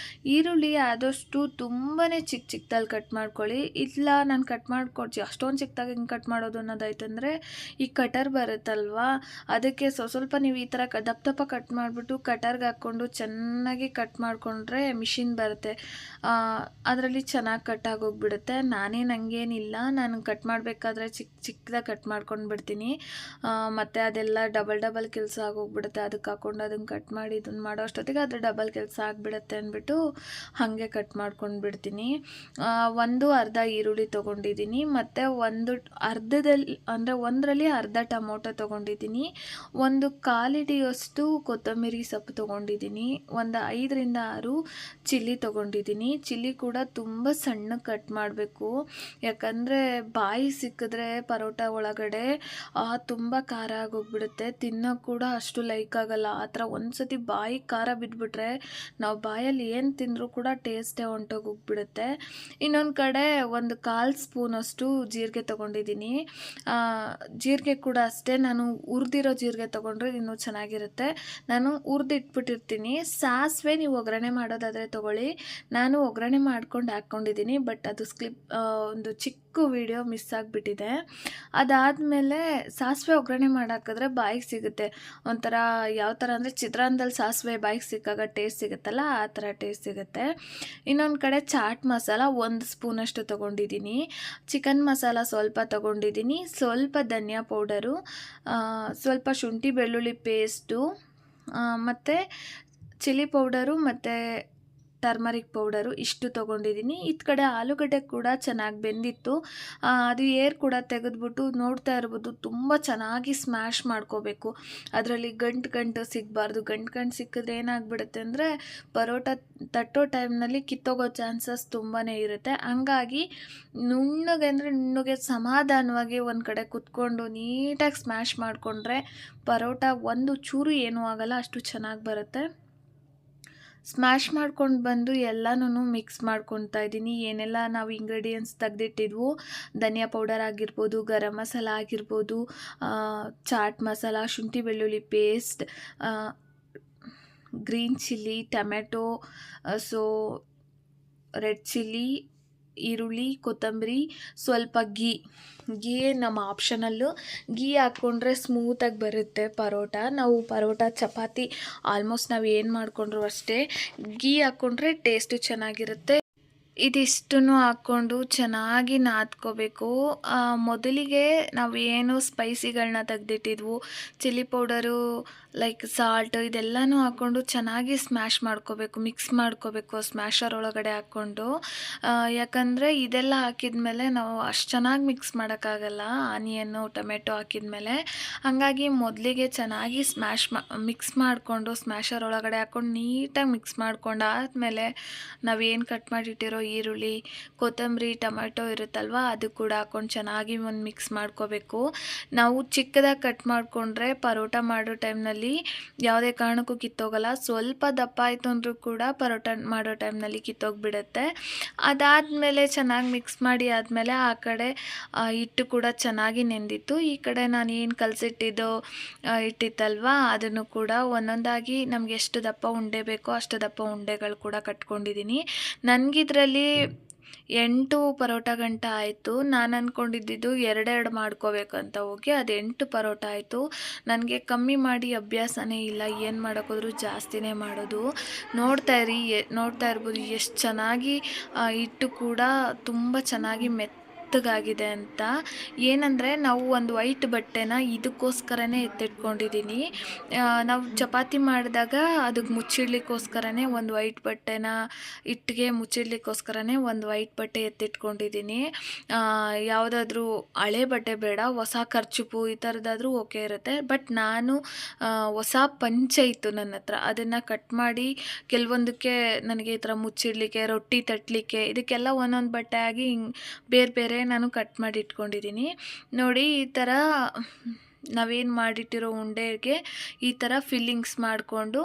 ಈರುಳ್ಳಿ ಆದಷ್ಟು ತುಂಬಾ ಚಿಕ್ಕದಾಗಿ ಕಟ್ ಮಾಡ್ಕೊಳ್ಳಿ. ಇಲ್ಲ ನಾನು ಕಟ್ ಮಾಡ್ಕೊಡ್ತೀನಿ ಅಷ್ಟೊಂದು ಚಿಕ್ಕದಾಗಿ ಹಿಂಗೆ ಕಟ್ ಮಾಡೋದು ಅನ್ನೋದಾಯ್ತಂದರೆ ಈ ಕಟರ್ ಬರುತ್ತಲ್ವ, ಅದಕ್ಕೆ ಸ್ವಲ್ಪ ನೀವು ಈ ಥರ ದಪ್ಪ ಕಟ್ ಮಾಡಿಬಿಟ್ಟು ಕಟರ್ಗೆ ಹಾಕ್ಕೊಂಡು ಚೆನ್ನಾಗಿ ಕಟ್ ಮಾಡಿಕೊಂಡ್ರೆ ಮಿಷಿನ್ ಬರುತ್ತೆ, ಅದರಲ್ಲಿ ಚೆನ್ನಾಗಿ ಕಟ್ ಆಗೋಗ್ಬಿಡುತ್ತೆ. ಹಂಗೇನಿಲ್ಲ, ನಾನು ಕಟ್ ಮಾಡಬೇಕಾದ್ರೆ ಚಿಕ್ಕದಾಗಿ ಕಟ್ ಮಾಡ್ಕೊಂಡು ಬಿಡ್ತೀನಿ. ಮತ್ತು ಅದೆಲ್ಲ ಡಬಲ್ ಕೆಲಸ ಆಗೋಗ್ಬಿಡುತ್ತೆ. ಅದಕ್ಕೆ ಹಾಕ್ಕೊಂಡು ಅದನ್ನು ಕಟ್ ಮಾಡಿ ಇದನ್ನು ಮಾಡೋ ಅಷ್ಟೊತ್ತಿಗೆ ಅದು ಡಬಲ್ ಕೆಲಸ ಆಗಿಬಿಡುತ್ತೆ ಅಂದ್ಬಿಟ್ಟು ಹಾಗೆ ಕಟ್ ಮಾಡ್ಕೊಂಡು ಬಿಡ್ತೀನಿ. 1/2 ಈರುಳ್ಳಿ ತೊಗೊಂಡಿದ್ದೀನಿ, ಮತ್ತು ಅರ್ಧದಲ್ಲಿ ಅಂದರೆ 1ರಲ್ಲಿ ಅರ್ಧ ಟೊಮೊಟೊ ತೊಗೊಂಡಿದ್ದೀನಿ, 1/4 ಹಿಡಿಯಷ್ಟು ಕೊತ್ತಂಬರಿ ಸೊಪ್ಪು ತೊಗೊಂಡಿದ್ದೀನಿ, ಒಂದು 5ರಿಂದ 6 ಚಿಲ್ಲಿ ತೊಗೊಂಡಿದ್ದೀನಿ. ಚಿಲ್ಲಿ ಕೂಡ ತುಂಬ ಸಣ್ಣ ಕಟ್ ಮಾಡಬೇಕು, ಯಾಕಂದರೆ ಬಾಯಿ ಸಿಕ್ಕಿದ್ರೆ ಪರೋಟ ಒಳಗಡೆ ತುಂಬ ಖಾರ ಆಗೋಗ್ಬಿಡುತ್ತೆ. ತಿನ್ನೋಕೆ ಕೂಡ ಅಷ್ಟು ಲೈಕ್ ಆಗಲ್ಲ. ಆ ಥರ ಒಂದ್ಸತಿ ಬಾಯಿಗೆ ಖಾರ ಬಿದ್ದುಬಿಟ್ರೆ ನಾವು ಬಾಯಲ್ಲಿ ಏನು ತಿಂದರೂ ಕೂಡ ಟೇಸ್ಟೇ ಹೊಂಟೋಗೋಗ್ಬಿಡುತ್ತೆ. ಇನ್ನೊಂದು ಕಡೆ 1/4 ಸ್ಪೂನಷ್ಟು ಜೀರಿಗೆ ತೊಗೊಂಡಿದ್ದೀನಿ. ಜೀರಿಗೆ ಕೂಡ ಅಷ್ಟೇ, ನಾನು ಹುರಿದಿರೋ ಜೀರಿಗೆ ತೊಗೊಂಡ್ರೆ ಇನ್ನೂ ಚೆನ್ನಾಗಿರುತ್ತೆ. ನಾನು ಹುರಿದಿಟ್ಬಿಟ್ಟಿರ್ತೀನಿ. ಸಾಸಿವೆ ನೀವು ಒಗ್ಗರಣೆ ಮಾಡೋದಾದರೆ ತೊಗೊಳ್ಳಿ, ನಾನು ಒಗ್ಗರಣೆ ಮಾಡ್ಕೊಂಡು ಹಾಕ್ಕೊಂಡಿದ್ದೀನಿ. ಬಟ್ ಅದು ಒಂದು ಚಿಕ್ಕ ವಿಡಿಯೋ ಮಿಸ್ ಆಗಿಬಿಟ್ಟಿದೆ. ಅದಾದಮೇಲೆ ಸಾಸಿವೆ ಒಗ್ಗರಣೆ ಮಾಡಾಕಿದ್ರೆ ಬಾಯಿಗೆ ಸಿಗುತ್ತೆ, ಒಂಥರ ಯಾವ ಥರ ಅಂದರೆ ಚಿತ್ರಾನ್ನದಲ್ಲಿ ಸಾಸಿವೆ ಬಾಯಿಗೆ ಸಿಕ್ಕಾಗ ಟೇಸ್ಟ್ ಸಿಗುತ್ತಲ್ಲ, ಆ ಥರ ಟೇಸ್ಟ್ ಸಿಗುತ್ತೆ. ಇನ್ನೊಂದು ಕಡೆ ಚಾಟ್ ಮಸಾಲ 1 ಸ್ಪೂನಷ್ಟು ತೊಗೊಂಡಿದ್ದೀನಿ, ಚಿಕನ್ ಮಸಾಲ ಸ್ವಲ್ಪ ತೊಗೊಂಡಿದ್ದೀನಿ, ಸ್ವಲ್ಪ ಧನಿಯಾ ಪೌಡರು, ಸ್ವಲ್ಪ ಶುಂಠಿ ಬೆಳ್ಳುಳ್ಳಿ ಪೇಸ್ಟು, ಮತ್ತು ಚಿಲ್ಲಿ ಪೌಡರು ಮತ್ತು ಟರ್ಮರಿಕ್ ಪೌಡರು ಇಷ್ಟು ತೊಗೊಂಡಿದ್ದೀನಿ. ಇತ್ತ ಕಡೆ ಆಲೂಗಡ್ಡೆ ಕೂಡ ಚೆನ್ನಾಗಿ ಬೆಂದಿತ್ತು, ಅದು ಏರ್ ಕೂಡ ತೆಗೆದ್ಬಿಟ್ಟು ನೋಡ್ತಾ ಇರ್ಬೋದು ತುಂಬ ಚೆನ್ನಾಗಿ ಸ್ಮ್ಯಾಶ್ ಮಾಡ್ಕೋಬೇಕು. ಅದರಲ್ಲಿ ಗಂಟು ಸಿಗಬಾರ್ದು. ಗಂಟು ಸಿಕ್ಕಿದ್ರೆ ಏನಾಗ್ಬಿಡುತ್ತೆ ಅಂದರೆ ಪರೋಟ ತಟ್ಟೋ ಟೈಮ್ನಲ್ಲಿ ಕಿತ್ತೋಗೋ ಚಾನ್ಸಸ್ ತುಂಬಾ ಇರುತ್ತೆ. ಹಂಗಾಗಿ ನುಣ್ಣಗೆ ಸಮಾಧಾನವಾಗಿ ಒಂದು ಕಡೆ ಕುತ್ಕೊಂಡು ನೀಟಾಗಿ ಸ್ಮ್ಯಾಶ್ ಮಾಡಿಕೊಂಡ್ರೆ ಪರೋಟ ಒಂದು ಚೂರು ಏನೂ ಆಗಲ್ಲ, ಅಷ್ಟು ಚೆನ್ನಾಗಿ ಬರುತ್ತೆ. ಸ್ಮ್ಯಾಶ್ ಮಾಡ್ಕೊಂಡು ಬಂದು ಎಲ್ಲನೂ ಮಿಕ್ಸ್ ಮಾಡ್ಕೊತಾ ಇದ್ದೀನಿ. ಏನೆಲ್ಲ ನಾವು ಇಂಗ್ರೀಡಿಯೆಂಟ್ಸ್ ತೆಗೆದಿಟ್ಟಿದ್ವು, ಧನಿಯಾ ಪೌಡರ್ ಆಗಿರ್ಬೋದು, ಗರಂ ಮಸಾಲ ಆಗಿರ್ಬೋದು, ಚಾಟ್ ಮಸಾಲ, ಶುಂಠಿ ಬೆಳ್ಳುಳ್ಳಿ paste, green chilli, tomato, red chilli, ಈರುಳ್ಳಿ, ಕೊತ್ತಂಬರಿ, ಸ್ವಲ್ಪ ಗೀ ನಮ್ಮ ಆಪ್ಷನಲ್ಲು. ಗೀ ಹಾಕ್ಕೊಂಡ್ರೆ ಸ್ಮೂತಾಗಿ ಬರುತ್ತೆ ಪರೋಟ. ನಾವು ಪರೋಟ, ಚಪಾತಿ ಆಲ್ಮೋಸ್ಟ್ ನಾವು ಏನು ಮಾಡಿಕೊಂಡ್ರು ಅಷ್ಟೇ ಗೀ ಹಾಕ್ಕೊಂಡ್ರೆ ಟೇಸ್ಟು ಚೆನ್ನಾಗಿರುತ್ತೆ. ಇದಿಷ್ಟನ್ನು ಹಾಕ್ಕೊಂಡು ಚೆನ್ನಾಗಿ ನಾದ್ಕೋಬೇಕು. ಮೊದಲಿಗೆ ನಾವು ಏನು ಸ್ಪೈಸಿಗಳನ್ನ ತೆಗೆದಿಟ್ಟಿದ್ವು, ಚಿಲ್ಲಿ ಪೌಡರು, ಲೈಕ್ ಸಾಲ್ಟ್, ಇದೆಲ್ಲನೂ ಹಾಕ್ಕೊಂಡು ಚೆನ್ನಾಗಿ ಸ್ಮ್ಯಾಶ್ ಮಾಡ್ಕೋಬೇಕು, ಮಿಕ್ಸ್ ಮಾಡ್ಕೋಬೇಕು ಸ್ಮ್ಯಾಶರ್ ಒಳಗಡೆ ಹಾಕ್ಕೊಂಡು. ಯಾಕಂದರೆ ಇದೆಲ್ಲ ಹಾಕಿದ್ಮೇಲೆ ನಾವು ಅಷ್ಟು ಚೆನ್ನಾಗಿ ಮಿಕ್ಸ್ ಮಾಡೋಕ್ಕಾಗಲ್ಲ, ಆನಿಯನ್ನು ಟೊಮೆಟೊ ಹಾಕಿದ್ಮೇಲೆ. ಹಾಗಾಗಿ ಮೊದಲಿಗೆ ಚೆನ್ನಾಗಿ ಮಿಕ್ಸ್ ಮಾಡಿಕೊಂಡು ಸ್ಮ್ಯಾಶರ್ ಒಳಗಡೆ ಹಾಕ್ಕೊಂಡು ನೀಟಾಗಿ ಮಿಕ್ಸ್ ಮಾಡ್ಕೊಂಡಾದಮೇಲೆ ನಾವೇನು ಕಟ್ ಮಾಡಿಟ್ಟಿರೋ ಈರುಳ್ಳಿ, ಕೊತ್ತಂಬರಿ, ಟೊಮೆಟೊ ಇರುತ್ತಲ್ವ, ಅದು ಕೂಡ ಹಾಕ್ಕೊಂಡು ಚೆನ್ನಾಗಿ ಒಂದು ಮಿಕ್ಸ್ ಮಾಡ್ಕೋಬೇಕು. ನಾವು ಚಿಕ್ಕದಾಗಿ ಕಟ್ ಮಾಡಿಕೊಂಡ್ರೆ ಪರೋಟ ಮಾಡೋ ಟೈಮ್ನಲ್ಲಿ ಯಾವುದೇ ಕಾರಣಕ್ಕೂ ಕಿತ್ತೋಗಲ್ಲ. ಸ್ವಲ್ಪ ದಪ್ಪ ಆಯಿತು ಅಂದರೂ ಕೂಡ ಪರೋಟ ಮಾಡೋ ಟೈಮ್ನಲ್ಲಿ ಕಿತ್ತೋಗಿಬಿಡುತ್ತೆ. ಅದಾದಮೇಲೆ ಚೆನ್ನಾಗಿ ಮಿಕ್ಸ್ ಮಾಡಿ ಆದಮೇಲೆ ಆ ಕಡೆ ಹಿಟ್ಟು ಕೂಡ ಚೆನ್ನಾಗಿ ನೆಂದಿತ್ತು. ಈ ಕಡೆ ನಾನು ಏನು ಕಲಸಿಟ್ಟಿದ್ದು ಇಟ್ಟಿತ್ತಲ್ವ, ಅದನ್ನು ಕೂಡ ಒಂದೊಂದಾಗಿ ನಮಗೆ ಎಷ್ಟು ದಪ್ಪ ಉಂಡೆ ಬೇಕೋ ಅಷ್ಟು ದಪ್ಪ ಉಂಡೆಗಳು ಕೂಡ ಕಟ್ಕೊಂಡಿದ್ದೀನಿ. ನನಗಿದ್ರಲ್ಲಿ 8 ಪರೋಟ ಗಂಟ ಆಯಿತು. ನಾನು ಅಂದ್ಕೊಂಡಿದ್ದು 2 ಮಾಡ್ಕೋಬೇಕಂತ ಹೋಗಿ ಅದು 8 ಪರೋಟ ಆಯಿತು. ನನಗೆ ಕಮ್ಮಿ ಮಾಡಿ ಅಭ್ಯಾಸನೇ ಇಲ್ಲ, ಏನು ಮಾಡೋಕ್ಕೋದ್ರೂ ಜಾಸ್ತಿನೇ ಮಾಡೋದು. ನೋಡ್ತಾ ಇರ್ಬೋದು ಎಷ್ಟು ಚೆನ್ನಾಗಿ ಹಿಟ್ಟು ಕೂಡ ತುಂಬ ಚೆನ್ನಾಗಿ ಮೆತ್ತಗಾಗಿದೆ ಅಂತ. ಏನಂದರೆ ನಾವು ಒಂದು ವೈಟ್ ಬಟ್ಟೆನ ಇದಕ್ಕೋಸ್ಕರನೇ ಎತ್ತಿಟ್ಕೊಂಡಿದ್ದೀನಿ. ನಾವು ಚಪಾತಿ ಮಾಡಿದಾಗ ಅದಕ್ಕೆ ಮುಚ್ಚಿಡ್ಲಿಕ್ಕೋಸ್ಕರನೇ ಒಂದು ವೈಟ್ ಬಟ್ಟೆನ ಇಟ್ಟಿಗೆ ಮುಚ್ಚಿಡ್ಲಿಕ್ಕೋಸ್ಕರನೇ ಒಂದು ವೈಟ್ ಬಟ್ಟೆ ಎತ್ತಿಟ್ಕೊಂಡಿದ್ದೀನಿ. ಯಾವುದಾದ್ರೂ ಹಳೆ ಬಟ್ಟೆ ಬೇಡ, ಹೊಸ ಕರ್ಚಿಪು ಈ ಥರದ್ದಾದ್ರೂ ಓಕೆ ಇರುತ್ತೆ. ಬಟ್ ನಾನು ಹೊಸ ಪಂಚೆ ಇತ್ತು ನನ್ನ ಹತ್ರ, ಅದನ್ನು ಕಟ್ ಮಾಡಿ ಕೆಲವೊಂದಕ್ಕೆ ನನಗೆ ಈ ಥರ ಮುಚ್ಚಿಡ್ಲಿಕ್ಕೆ, ರೊಟ್ಟಿ ತಟ್ಟಲಿಕ್ಕೆ, ಇದಕ್ಕೆಲ್ಲ ಒಂದೊಂದು ಬಟ್ಟೆ ಆಗಿ ಹಿಂಗೆ ಬೇರೆ ಬೇರೆ ನಾನು ಕಟ್ ಮಾಡಿ ಇಟ್ಕೊಂಡಿದ್ದೀನಿ. ನೋಡಿ ಈ ಥರ ನಾವೇನು ಮಾಡಿಟ್ಟಿರೋ ಉಂಡೆಗೆ ಈ ಥರ ಫಿಲ್ಲಿಂಗ್ಸ್ ಮಾಡಿಕೊಂಡು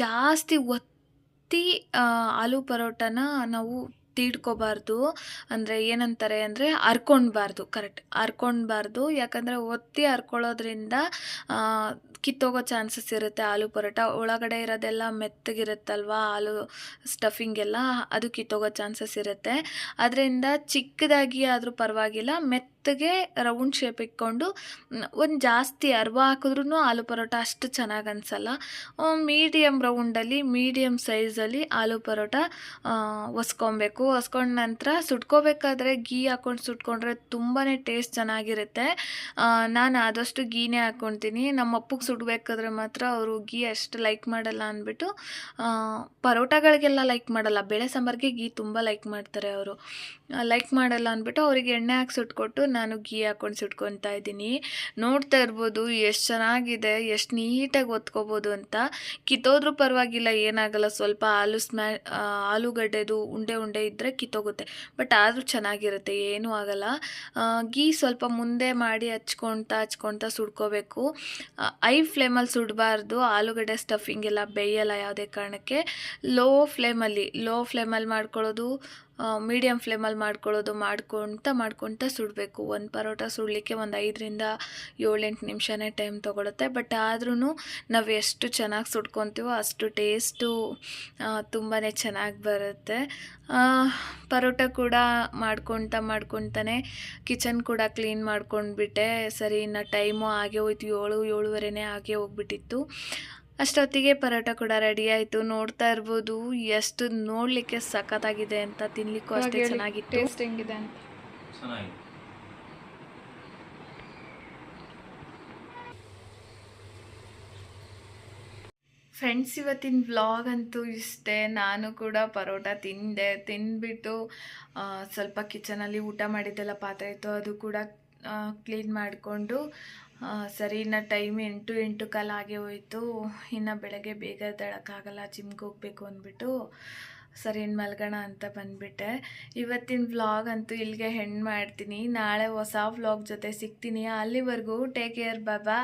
ಜಾಸ್ತಿ ಒತ್ತಿ ಆಲೂ ಪರೋಟನ ನಾವು ತೀಡ್ಕೋಬಾರ್ದು. ಅಂದರೆ ಏನಂತಾರೆ ಅಂದರೆ ಹರ್ಕೊಳ್ಬಾರ್ದು, ಕರೆಕ್ಟ್ ಹರ್ಕೊಳ್ಬಾರ್ದು. ಯಾಕಂದರೆ ಒತ್ತಿ ಹರ್ಕೊಳ್ಳೋದ್ರಿಂದ ಕಿತ್ತೋಗೋ ಚಾನ್ಸಸ್ ಇರುತ್ತೆ. ಆಲೂ ಪರೋಟ ಒಳಗಡೆ ಇರೋದೆಲ್ಲ ಮೆತ್ತಗಿರುತ್ತಲ್ವ, ಆಲೂ ಸ್ಟಫಿಂಗ್ ಎಲ್ಲ, ಅದು ಕಿತ್ತೋಗೋ ಚಾನ್ಸಸ್ ಇರುತ್ತೆ. ಅದರಿಂದ ಚಿಕ್ಕದಾಗಿ ಆದರೂ ಪರವಾಗಿಲ್ಲ, ಮೆತ್ತಗೆ ರೌಂಡ್ ಶೇಪ್ ಇಟ್ಕೊಂಡು ಒಂದು ಜಾಸ್ತಿ ಹರ್ವ ಹಾಕಿದ್ರೂ ಆಲೂ ಪರೋಟ ಅಷ್ಟು ಚೆನ್ನಾಗಿ ಅನಿಸಲ್ಲ. ಮೀಡಿಯಮ್ ರೌಂಡಲ್ಲಿ, ಮೀಡಿಯಮ್ ಸೈಜಲ್ಲಿ ಆಲೂ ಪರೋಟ ಹೊಸ್ಕೊಬೇಕು. ಹೊಸ್ಕೊಂಡ ನಂತರ ಸುಟ್ಕೋಬೇಕಾದ್ರೆ ಗೀ ಹಾಕ್ಕೊಂಡು ಸುಟ್ಕೊಂಡ್ರೆ ತುಂಬಾ ಟೇಸ್ಟ್ ಚೆನ್ನಾಗಿರುತ್ತೆ. ನಾನು ಆದಷ್ಟು ಗೀನೇ ಹಾಕ್ಕೊಳ್ತೀನಿ. ನಮ್ಮ ಅಪ್ಪಗೆ ಸುಡಬೇಕಾದ್ರೆ ಮಾತ್ರ ಅವರು ಗೀ ಅಷ್ಟು ಲೈಕ್ ಮಾಡಲ್ಲ ಅಂದ್ಬಿಟ್ಟು, ಪರೋಟಗಳಿಗೆಲ್ಲ ಲೈಕ್ ಮಾಡಲ್ಲ, ಬೇಳೆ ಸಾಂಬಾರಿಗೆ ಗೀ ತುಂಬ ಲೈಕ್ ಮಾಡ್ತಾರೆ ಅವರು. ಲೈಕ್ ಮಾಡಲ್ಲ ಅಂದ್ಬಿಟ್ಟು ಅವರಿಗೆ ಎಣ್ಣೆ ಹಾಕಿ ಸುಟ್ಕೊಟ್ಟು ನಾನು ಗೀ ಹಾಕ್ಕೊಂಡು ಸುಟ್ಕೊತಾ ಇದ್ದೀನಿ. ನೋಡ್ತಾ ಇರ್ಬೋದು ಎಷ್ಟು ಚೆನ್ನಾಗಿದೆ, ಎಷ್ಟು ನೀಟಾಗಿ ಒತ್ಕೋಬೋದು ಅಂತ. ಕಿತ್ತೋದ್ರೂ ಪರವಾಗಿಲ್ಲ, ಏನಾಗಲ್ಲ. ಸ್ವಲ್ಪ ಆಲೂಗಡ್ಡೆದು ಉಂಡೆ ಉಂಡೆ ಇದ್ದರೆ ಕಿತ್ತೋಗುತ್ತೆ, ಬಟ್ ಆದರೂ ಚೆನ್ನಾಗಿರುತ್ತೆ, ಏನೂ ಆಗಲ್ಲ. ಗೀ ಸ್ವಲ್ಪ ಮುಂದೆ ಮಾಡಿ ಹಚ್ಕೊಳ್ತಾ ಸುಡ್ಕೋಬೇಕು. ಐ ಫ್ಲೇಮಲ್ಲಿ ಸುಡಬಾರ್ದು, ಆಲೂಗಡ್ಡೆ ಸ್ಟಫಿಂಗ್ ಎಲ್ಲ ಬೇಯಲ್ಲ ಯಾವುದೇ ಕಾರಣಕ್ಕೆ. ಲೋ ಫ್ಲೇಮಲ್ಲಿ ಮಾಡ್ಕೊಳ್ಳೋದು, ಮೀಡಿಯಮ್ ಫ್ಲೇಮಲ್ಲಿ ಮಾಡ್ಕೊಳ್ಳೋದು ಮಾಡ್ಕೊಳ್ತಾ ಸುಡಬೇಕು. ಒಂದು ಪರೋಟ ಸುಡಲಿಕ್ಕೆ ಒಂದು 5ರಿಂದ 7-8 ನಿಮಿಷನೇ ಟೈಮ್ ತೊಗೊಳುತ್ತೆ. ಬಟ್ ಆದ್ರೂ ನಾವು ಎಷ್ಟು ಚೆನ್ನಾಗಿ ಸುಡ್ಕೊತೀವೋ ಅಷ್ಟು ಟೇಸ್ಟು ತುಂಬಾ ಚೆನ್ನಾಗಿ ಬರುತ್ತೆ. ಪರೋಟ ಕೂಡ ಮಾಡ್ಕೊತಾನೆ ಕಿಚನ್ ಕೂಡ ಕ್ಲೀನ್ ಮಾಡ್ಕೊಂಡ್ಬಿಟ್ಟೆ. ಸರಿ, ಇನ್ನು ಟೈಮು ಆಗೇ ಹೋಯ್ತು, 7-7:30 ಆಗೇ ಹೋಗ್ಬಿಟ್ಟಿತ್ತು. ಅಷ್ಟೊತ್ತಿಗೆ ಪರೋಟ ಕೂಡ ರೆಡಿ ಆಯಿತು. ನೋಡ್ತಾ ಇರ್ಬೋದು ಎಷ್ಟು ನೋಡಲಿಕ್ಕೆ ಸಖತ್ತಾಗಿದೆ ಅಂತ, ತಿನ್ನಲಿಕ್ಕೂ ಅಷ್ಟೇ ಚೆನ್ನಾಗಿತ್ತು. ಟೇಸ್ಟ್ ಹೆಂಗಿದೆ ಅಂತ? ಚೆನ್ನಾಗಿದೆ ಫ್ರೆಂಡ್ಸ್. ಇವತ್ತಿನ ವ್ಲಾಗ್ ಅಂತೂ ಇಷ್ಟೇ. ನಾನು ಕೂಡ ಪರೋಟ ತಿಂದ್ಬಿಟ್ಟು ಸ್ವಲ್ಪ ಕಿಚನಲ್ಲಿ ಊಟ ಮಾಡಿದ್ದೆಲ್ಲ ಪಾತ್ರೆ ಇತ್ತು, ಅದು ಕೂಡ ಕ್ಲೀನ್ ಮಾಡಿಕೊಂಡು ಸರಿ, ಇನ್ನು ಟೈಮ್ 8-8:15 ಆಗೇ ಹೋಯಿತು. ಇನ್ನು ಬೆಳಗ್ಗೆ ಬೇಗ ಎದ್ದೇಳೋಕ್ಕಾಗಲ್ಲ, ಜಿಮ್ಗೆ ಹೋಗಬೇಕು ಅಂದ್ಬಿಟ್ಟು ಸರಿ ಇನ್ನು ಮಲ್ಗೋಣ ಅಂತ ಬಂದುಬಿಟ್ಟೆ. ಇವತ್ತಿನ ವ್ಲಾಗ್ ಅಂತೂ ಇಲ್ಲಿಗೆ ಹೆಣ್ಣು ಮಾಡ್ತೀನಿ. ನಾಳೆ ಹೊಸ ವ್ಲಾಗ್ ಜೊತೆ ಸಿಗ್ತೀನಿ. ಅಲ್ಲಿವರೆಗೂ ಟೇಕ್ ಕೇರ್, ಬಾಯ್.